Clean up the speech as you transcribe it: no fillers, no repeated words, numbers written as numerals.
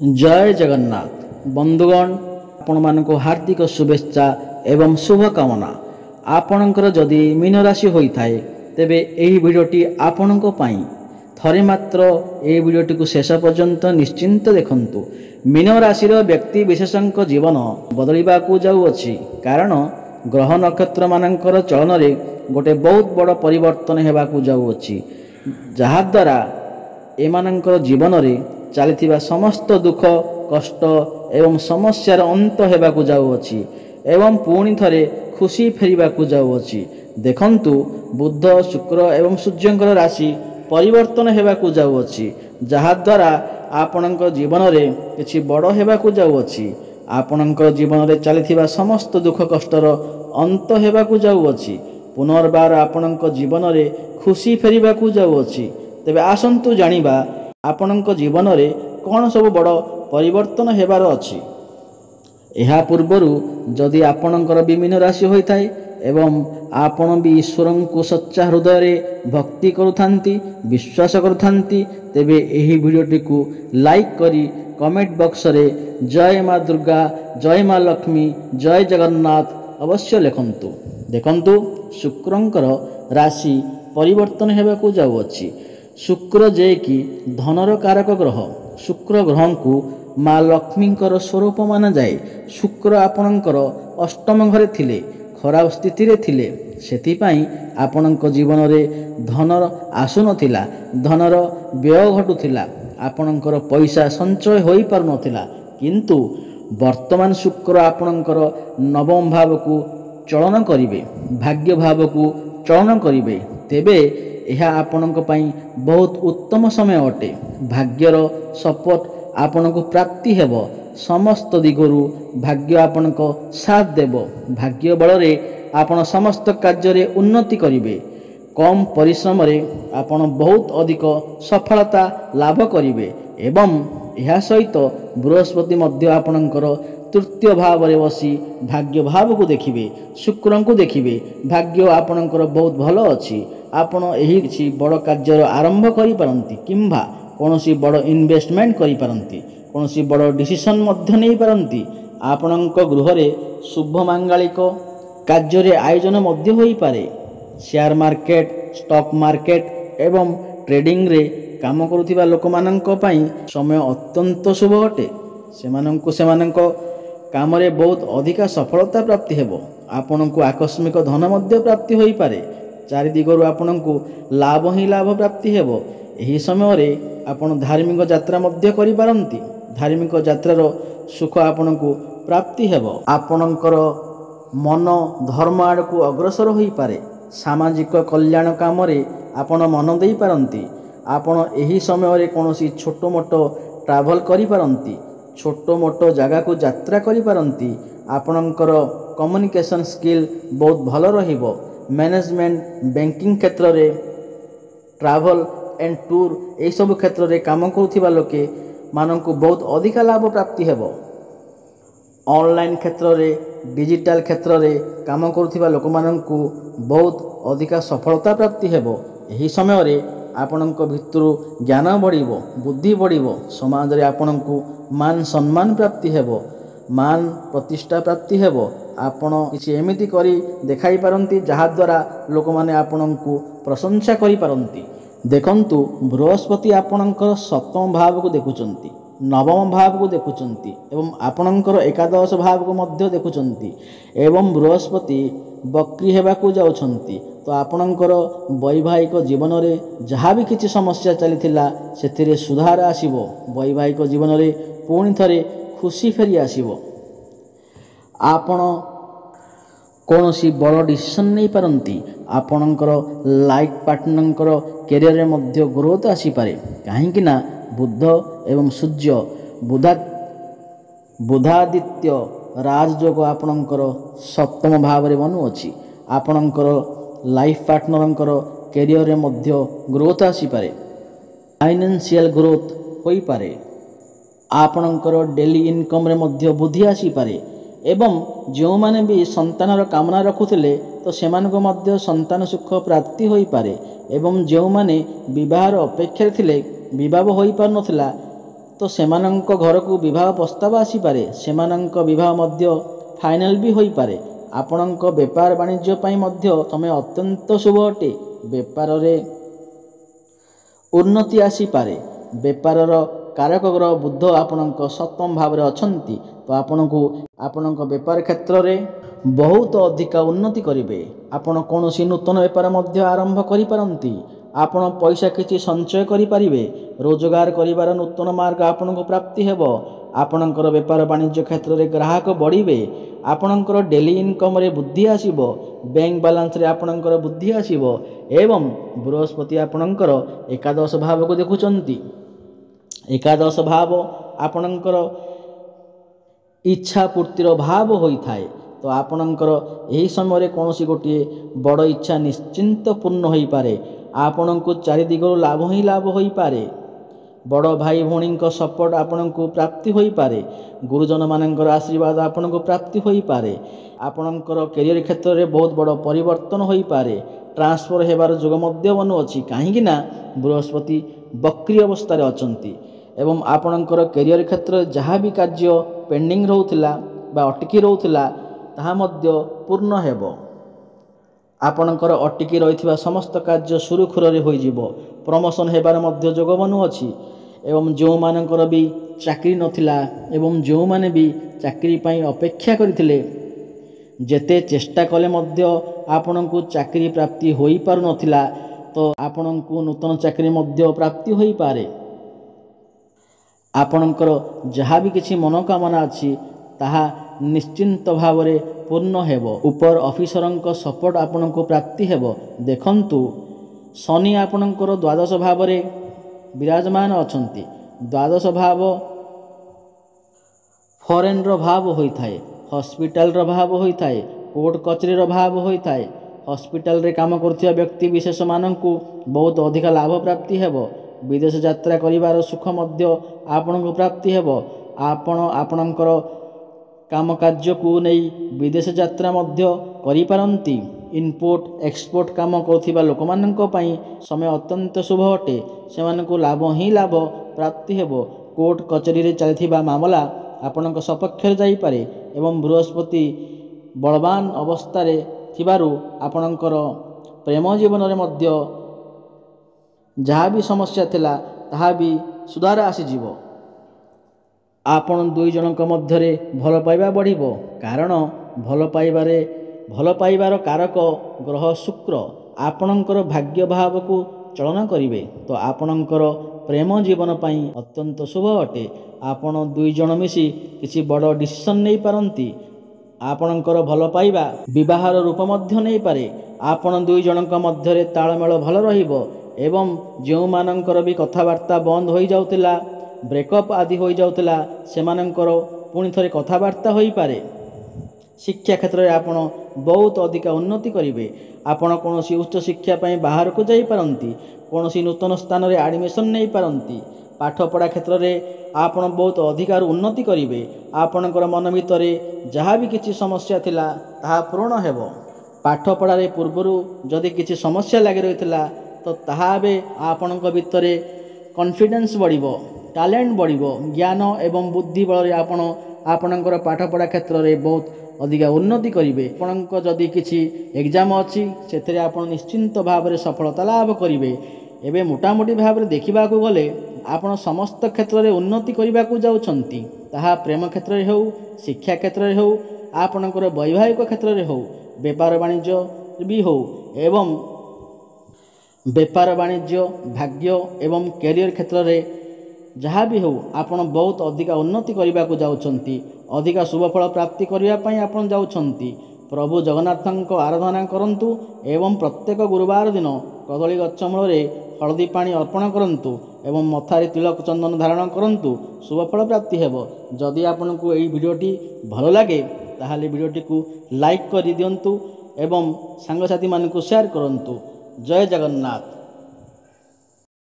जय जगन्नाथ बंधुगण आपण मानक हार्दिक शुभेच्छा एवं शुभकामना। आपणकर जदि मीन राशि होता है तेबे एही भिडियोटी आपणक पई थरे मात्र ए भिडियोटी को शेष पर्यंत निश्चिंत देखंतु। मीन राशि व्यक्ति विशेषक जीवन बदलवा जाऊँगी कारण ग्रह नक्षत्र मानकर चलन रे गोटे बहुत बड़ परिवर्तन होगा जाऊँगी जहाद्वारा एमानकर जीवन रे चली समस्त दुख कष्ट एवं समस्यार अंत होगा जाऊँगी एवं पुणी थरे खुशी फेरवा जाऊँगी। देखंतु बुध शुक्र एवं सूर्यंकर राशि परिवर्तन होगा जाऊँगी जहाद्वारा आपणकर जीवन रे किछि बड़ होगा जाऊँगी। आपणकर जीवन रे चली समस्त दुख कष्टर अंत होगा जाऊँगी। पुनर्बार आपणकर जीवन रे खुशी फेरवा जाऊँगी। तेबे आसंतु जानिबा आपणक जीवन रे कौन सब बड़ परिवर्तन हेबार अछि। एहा पूर्वरु जदि आपणकर विमीन राशि होता है एवं आपण भी ईश्वर को सच्चा हृदय रे भक्ति करुथांती विश्वास करुथांती तेबे एही वीडियोटी को लाइक करी कमेंट बॉक्स रे जय माँ दुर्गा जय माँ लक्ष्मी जय जगन्नाथ अवश्य लिखंतु। देखंतु शुक्रंकर राशि परिवर्तन हेबाकू जाउअछि। शुक्र जे कि धनर कारक ग्रह शुक्र ग्रह को माँ लक्ष्मींकर स्वरूप माना जाए। शुक्र आपणकर अष्टम घरे थिले खराब स्थिति रे थिले सेतिपाई आपणक जीवन रे धनर आसुनथिला धनर व्यय घटुथिला आपणकर पैसा संचय होई पारु नथिला किंतु वर्तमान शुक्र आपणकर नवम भाव को चलन करिवे भाग्य भाव को चलन करिवे तेबे यह आपणक पई बहुत उत्तम समय अटे। भाग्यर सपोर्ट आपणक प्राप्ति हेब समस्त दिगरु भाग्य आपणक साथ देव भाग्य बल रे आपण समस्त कार्य रे उन्नति करिवे कम परिश्रम रे आपण बहुत अधिक सफलता लाभ करिवे एवं यह सहित बृहस्पति मध्य आपणकर तृतीय भाव रे बसी भाग्य भाव को देखिवे शुक्र को देखिवे भाग्य आपणकर बहुत भल अछि। आपण एही किछि बड़ कार्यर आरंभ करि पारंती किंबा कोनोसी बड़ इन्वेस्टमेंट करि पारंती कोनोसी बड़ डिसीजन मध्य नै पारंती। आपणक गृह रे शुभ मांगलिक कार्य रे आयोजन मध्य होई पारे। शेयर मार्केट स्टॉक मार्केट एवं ट्रेडिंग रे काम करुथिबा लोक माननक पई समय अत्यंत शुभ अटे। सेमानक काम रे बहुत अधिक सफलता प्राप्ति हेबो। आपणक आकस्मिक धन मध्य प्राप्ति होई पारे। चारि दिगरु आपणक लाभ ही लाभ प्राप्ति हेबो। एही समय रे आपण धार्मिक यात्रा मध्य करि पारंती धार्मिक यात्रार सुख आपणको प्राप्ति हेबो। आपणकर मन धर्म आड़ को अग्रसर होई पारे। सामाजिक कल्याण काम रे आपण मन देई पारंती। आपण एही समय रे कोनोसी छोटो मोटो ट्रैवल करि पारंती छोटो मोटो जगह को यात्रा करि पारंती। आपणकर कम्युनिकेशन स्किल बहुत भल रहिबो। मैनेजमेंट बैंकिंग क्षेत्र रे ट्रैवल एंड टूर यही सब क्षेत्र रे काम करुथिबा लोके माननकु बहुत अधिक लाभ प्राप्ति हेबो। ऑनलाइन क्षेत्र रे डिजिटल क्षेत्र रे काम करुथिबा लोक माननकु बहुत अधिक सफलता प्राप्ति हेबो। एही समय रे आपणक भितरु ज्ञान बढ़िबो बुद्धि बढ़िबो समाज रे आपणकु मान सम्मान प्राप्ति हेबो मान प्रतिष्ठा प्राप्ति हेबो। आपण किछि एमिति करी देखाई पारंती जहा द्वारा लोक माने आपणकु प्रशंसा करि पारंती। देखंतु बृहस्पति आपणकर सप्तम भाव को देखुचंती नवम भाव को देखुचंती एवं आपणकर एकादश भाव को मध्य देखुचंती एवं बृहस्पति बक्री हेबाकू जाउछंती तो आपणकर वैवाहिक जीवन रे जहाँ भी किछि समस्या चलीथिला सेथिरे सुधार आसीबो। वैवाहिक जीवन रे पुणी थरे खुशी फेरी आसीबो। आपण कौनसी बड़ डिसीजन नहीं पारंती। आपणकर लाइफ पार्टनर कैरियर रे मध्य ग्रोथ आसी पारे काहेकि ना बुध एवं सूर्य बुधादित्य राजयोग आपणकर सप्तम भाव रे बनुअछि। आपणकर लाइफ पार्टनर कैरियर रे मध्य ग्रोथ आसी पारे फाइनेंशियल ग्रोथ होई पारे। आपणकर डेली इनकम रे मध्य वृद्धि आसी पारे एवं जो माने भी संतानर कामना रखुथिले तो सेमानको मध्य संतान सुख प्राप्ति होई पारे एवं जो माने विवाहर अपेक्षा थिले विवाह होई पार नथिला ତ ସେମାନଙ୍କ ଘରକୁ ବିବାହ ପ୍ରସ୍ତାବ ଆସିପାରେ, ସେମାନଙ୍କ ବିବାହ ମଧ୍ୟ ଫାଇନାଲ ବି ହୋଇପାରେ। ଆପଣଙ୍କ ବେପାର ବାଣିଜ୍ୟ ପାଇଁ ମଧ୍ୟ ସମୟ ଅତ୍ୟନ୍ତ ଶୁଭ ଅଟେ। ବେପାରରେ ଉନ୍ନତି ଆସିପାରେ। ବେପାରର କାରକ ଗ୍ରହ ବୁଧ ଆପଣଙ୍କ ସପ୍ତମ ଭାବରେ ଅଛନ୍ତି, ତ ଆପଣଙ୍କୁ ଆପଣଙ୍କ ବେପାର କ୍ଷେତ୍ରରେ ବହୁତ ଅଧିକା ଉନ୍ନତି କରିବେ। ଆପଣ କୌଣସି ନୂତନ ବେପାର ମଧ୍ୟ ଆରମ୍ଭ କରିପାରନ୍ତି। ଆପଣ ପଇସା କିଛି ସଞ୍ଚୟ କରିପାରିବେ। ରୋଜଗାର କରିବାର ନୂତନ ମାର୍ଗ ଆପଣଙ୍କୁ ପ୍ରାପ୍ତି ହେବ। ଆପଣଙ୍କର ବେପାର ବାଣିଜ୍ୟ କ୍ଷେତ୍ରରେ ଗ୍ରାହକ ବଢ଼ିବେ। ଆପଣଙ୍କର ଡେଲି ଇନକମ୍ରେ ବୃଦ୍ଧି ଆସିବ। ବ୍ୟାଙ୍କ ବାଲାନ୍ସରେ ଆପଣଙ୍କର ବୃଦ୍ଧି ଆସିବ ଏବଂ ବୃହସ୍ପତି ଆପଣଙ୍କର ଏକାଦଶ ଭାବକୁ ଦେଖୁଛନ୍ତି। ଏକାଦଶ ଭାବ ଆପଣଙ୍କର ଇଚ୍ଛା ପୂର୍ତ୍ତିର ଭାବ ହୋଇଥାଏ। ତ ଆପଣଙ୍କର ଏହି ସମୟରେ କୌଣସି ଗୋଟିଏ ବଡ଼ ଇଚ୍ଛା ନିଶ୍ଚିନ୍ତ ପୂର୍ଣ୍ଣ ହୋଇପାରେ। ଆପଣଙ୍କୁ ଚାରିଦିଗରୁ ଲାଭ ହିଁ ଲାଭ ହୋଇପାରେ। ବଡ଼ ଭାଇ ଭଉଣୀଙ୍କ ସପୋର୍ଟ ଆପଣଙ୍କୁ ପ୍ରାପ୍ତି ହୋଇପାରେ। ଗୁରୁଜନମାନଙ୍କର ଆଶୀର୍ବାଦ ଆପଣଙ୍କୁ ପ୍ରାପ୍ତି ହୋଇପାରେ। ଆପଣଙ୍କର କ୍ୟାରିୟର କ୍ଷେତ୍ରରେ ବହୁତ ବଡ଼ ପରିବର୍ତ୍ତନ ହୋଇପାରେ। ଟ୍ରାନ୍ସଫର ହେବାର ଯୋଗ ମଧ୍ୟ ବନୁଅଛି, କାହିଁକି ନା ବୃହସ୍ପତି ବକ୍ରି ଅବସ୍ଥାରେ ଅଛନ୍ତି ଏବଂ ଆପଣଙ୍କର କ୍ୟାରିୟର କ୍ଷେତ୍ରରେ ଯାହା ବି କାର୍ଯ୍ୟ ପେଣ୍ଡିଂ ରହୁଥିଲା ବା ଅଟକି ରହୁଥିଲା ତାହା ମଧ୍ୟ ପୂର୍ଣ୍ଣ ହେବ। ଆପଣଙ୍କର ଅଟକି ରହିଥିବା ସମସ୍ତ କାର୍ଯ୍ୟ ସୁରୁଖୁରୁରେ ହୋଇଯିବ। ପ୍ରମୋସନ୍ ହେବାର ମଧ୍ୟ ଯୋଗ ବନୁଅଛି ଏବଂ ଯେଉଁମାନଙ୍କର ବି ଚାକିରି ନଥିଲା ଏବଂ ଯେଉଁମାନେ ବି ଚାକିରି ପାଇଁ ଅପେକ୍ଷା କରିଥିଲେ, ଯେତେ ଚେଷ୍ଟା କଲେ ମଧ୍ୟ ଆପଣଙ୍କୁ ଚାକିରି ପ୍ରାପ୍ତି ହୋଇପାରୁନଥିଲା, ତ ଆପଣଙ୍କୁ ନୂତନ ଚାକିରି ମଧ୍ୟ ପ୍ରାପ୍ତି ହୋଇପାରେ। ଆପଣଙ୍କର ଯାହା ବି କିଛି ମନୋକାମନା ଅଛି ତାହା ନିଶ୍ଚିନ୍ତ ଭାବରେ ପୂର୍ଣ୍ଣ ହେବ। ଉପର ଅଫିସରଙ୍କ ସପୋର୍ଟ ଆପଣଙ୍କୁ ପ୍ରାପ୍ତି ହେବ। ଦେଖନ୍ତୁ, ଶନି ଆପଣଙ୍କର ଦ୍ୱାଦଶ ଭାବରେ ବିରାଜମାନ ଅଛନ୍ତି। ଦ୍ୱାଦଶ ଭାବ ଫରେନ୍ର ଭାବ ହୋଇଥାଏ, ହସ୍ପିଟାଲର ଭାବ ହୋଇଥାଏ, କୋର୍ଟ କଚେରୀର ଭାବ ହୋଇଥାଏ। ହସ୍ପିଟାଲରେ କାମ କରୁଥିବା ବ୍ୟକ୍ତି ବିଶେଷମାନଙ୍କୁ ବହୁତ ଅଧିକା ଲାଭ ପ୍ରାପ୍ତି ହେବ। ବିଦେଶ ଯାତ୍ରା କରିବାର ସୁଖ ମଧ୍ୟ ଆପଣଙ୍କୁ ପ୍ରାପ୍ତି ହେବ। ଆପଣ ଆପଣଙ୍କର କାମ କାର୍ଯ୍ୟକୁ ନେଇ ବିଦେଶ ଯାତ୍ରା ମଧ୍ୟ କରିପାରନ୍ତି। ଇମ୍ପୋର୍ଟ ଏକ୍ସପୋର୍ଟ କାମ କରୁଥିବା ଲୋକମାନଙ୍କ ପାଇଁ ସମୟ ଅତ୍ୟନ୍ତ ଶୁଭ ଅଟେ। ସେମାନଙ୍କୁ ଲାଭ ହିଁ ଲାଭ ପ୍ରାପ୍ତି ହେବ। କୋର୍ଟ କଚେରୀରେ ଚାଲିଥିବା ମାମଲା ଆପଣଙ୍କ ସପକ୍ଷରେ ଯାଇପାରେ ଏବଂ ବୃହସ୍ପତି ବଳବାନ ଅବସ୍ଥାରେ ଥିବାରୁ ଆପଣଙ୍କର ପ୍ରେମ ଜୀବନରେ ମଧ୍ୟ ଯାହା ବି ସମସ୍ୟା ଥିଲା ତାହା ବି ସୁଧାର ଆସିଯିବ। ଆପଣ ଦୁଇ ଜଣଙ୍କ ମଧ୍ୟରେ ଭଲ ପାଇବା ବଢ଼ିବ, କାରଣ ଭଲ ପାଇବାର କାରକ ଗ୍ରହ ଶୁକ୍ର ଆପଣଙ୍କର ଭାଗ୍ୟ ଭାବକୁ ଚଳନ କରିବେ। ତ ଆପଣଙ୍କର ପ୍ରେମ ଜୀବନ ପାଇଁ ଅତ୍ୟନ୍ତ ଶୁଭ ଅଟେ। ଆପଣ ଦୁଇ ଜଣ ମିଶି କିଛି ବଡ଼ ଡିସିସନ୍ ନେଇପାରନ୍ତି। ଆପଣଙ୍କର ଭଲ ପାଇବା ବିବାହର ରୂପ ମଧ୍ୟ ନେଇପାରେ। ଆପଣ ଦୁଇ ଜଣଙ୍କ ମଧ୍ୟରେ ତାଳମେଳ ଭଲ ରହିବ ଏବଂ ଯେଉଁମାନଙ୍କର ବି କଥାବାର୍ତ୍ତା ବନ୍ଦ ହୋଇଯାଉଥିଲା, ବ୍ରେକଅପ୍ ଆଦି ହୋଇଯାଉଥିଲା, ସେମାନଙ୍କର ପୁଣି ଥରେ କଥାବାର୍ତ୍ତା ହୋଇପାରେ। ଶିକ୍ଷା କ୍ଷେତ୍ରରେ ଆପଣ ବହୁତ ଅଧିକା ଉନ୍ନତି କରିବେ। ଆପଣ କୌଣସି ଉଚ୍ଚଶିକ୍ଷା ପାଇଁ ବାହାରକୁ ଯାଇପାରନ୍ତି। କୌଣସି ନୂତନ ସ୍ଥାନରେ ଆଡ଼ମିସନ୍ ନେଇପାରନ୍ତି। ପାଠପଢ଼ା କ୍ଷେତ୍ରରେ ଆପଣ ବହୁତ ଅଧିକାରୁ ଉନ୍ନତି କରିବେ। ଆପଣଙ୍କର ମନ ଭିତରେ ଯାହା ବି କିଛି ସମସ୍ୟା ଥିଲା ତାହା ପୂରଣ ହେବ। ପାଠପଢ଼ାରେ ପୂର୍ବରୁ ଯଦି କିଛି ସମସ୍ୟା ଲାଗି ରହିଥିଲା ତ ତାହା ଏବେ ଆପଣଙ୍କ ଭିତରେ କନଫିଡେନ୍ସ ବଢ଼ିବ, ଟ୍ୟାଲେଣ୍ଟ ବଢ଼ିବ। ଜ୍ଞାନ ଏବଂ ବୁଦ୍ଧି ବଳରେ ଆପଣ ଆପଣଙ୍କର ପାଠପଢ଼ା କ୍ଷେତ୍ରରେ ବହୁତ ଅଧିକା ଉନ୍ନତି କରିବେ। ଆପଣଙ୍କ ଯଦି କିଛି ଏକ୍ଜାମ୍ ଅଛି ସେଥିରେ ଆପଣ ନିଶ୍ଚିନ୍ତ ଭାବରେ ସଫଳତା ଲାଭ କରିବେ। ଏବେ ମୋଟାମୋଟି ଭାବରେ ଦେଖିବାକୁ ଗଲେ ଆପଣ ସମସ୍ତ କ୍ଷେତ୍ରରେ ଉନ୍ନତି କରିବାକୁ ଯାଉଛନ୍ତି। ତାହା ପ୍ରେମ କ୍ଷେତ୍ରରେ ହେଉ, ଶିକ୍ଷା କ୍ଷେତ୍ରରେ ହେଉ, ଆପଣଙ୍କର ବୈବାହିକ କ୍ଷେତ୍ରରେ ହେଉ, ବେପାର ବାଣିଜ୍ୟ ବି ହେଉ ଏବଂ ବେପାର ବାଣିଜ୍ୟ, ଭାଗ୍ୟ ଏବଂ କ୍ୟାରିୟର କ୍ଷେତ୍ରରେ ଯାହା ବି ହେଉ ଆପଣ ବହୁତ ଅଧିକା ଉନ୍ନତି କରିବାକୁ ଯାଉଛନ୍ତି। ଅଧିକା ଶୁଭଫଳ ପ୍ରାପ୍ତି କରିବା ପାଇଁ ଆପଣ ଯାଉଛନ୍ତି। ପ୍ରଭୁ ଜଗନ୍ନାଥଙ୍କ ଆରାଧନା କରନ୍ତୁ ଏବଂ ପ୍ରତ୍ୟେକ ଗୁରୁବାର ଦିନ କଦଳୀ ଗଛ ମୂଳରେ ହଳଦୀ ପାଣି ଅର୍ପଣ କରନ୍ତୁ ଏବଂ ମଥାରେ ତିଳକ ଚନ୍ଦନ ଧାରଣ କରନ୍ତୁ। ଶୁଭଫଳ ପ୍ରାପ୍ତି ହେବ। ଯଦି ଆପଣଙ୍କୁ ଏହି ଭିଡ଼ିଓଟି ଭଲ ଲାଗେ ତାହେଲେ ଭିଡ଼ିଓଟିକୁ ଲାଇକ୍ କରିଦିଅନ୍ତୁ ଏବଂ ସାଙ୍ଗସାଥିମାନଙ୍କୁ ସେୟାର କରନ୍ତୁ। ଜୟ ଜଗନ୍ନାଥ।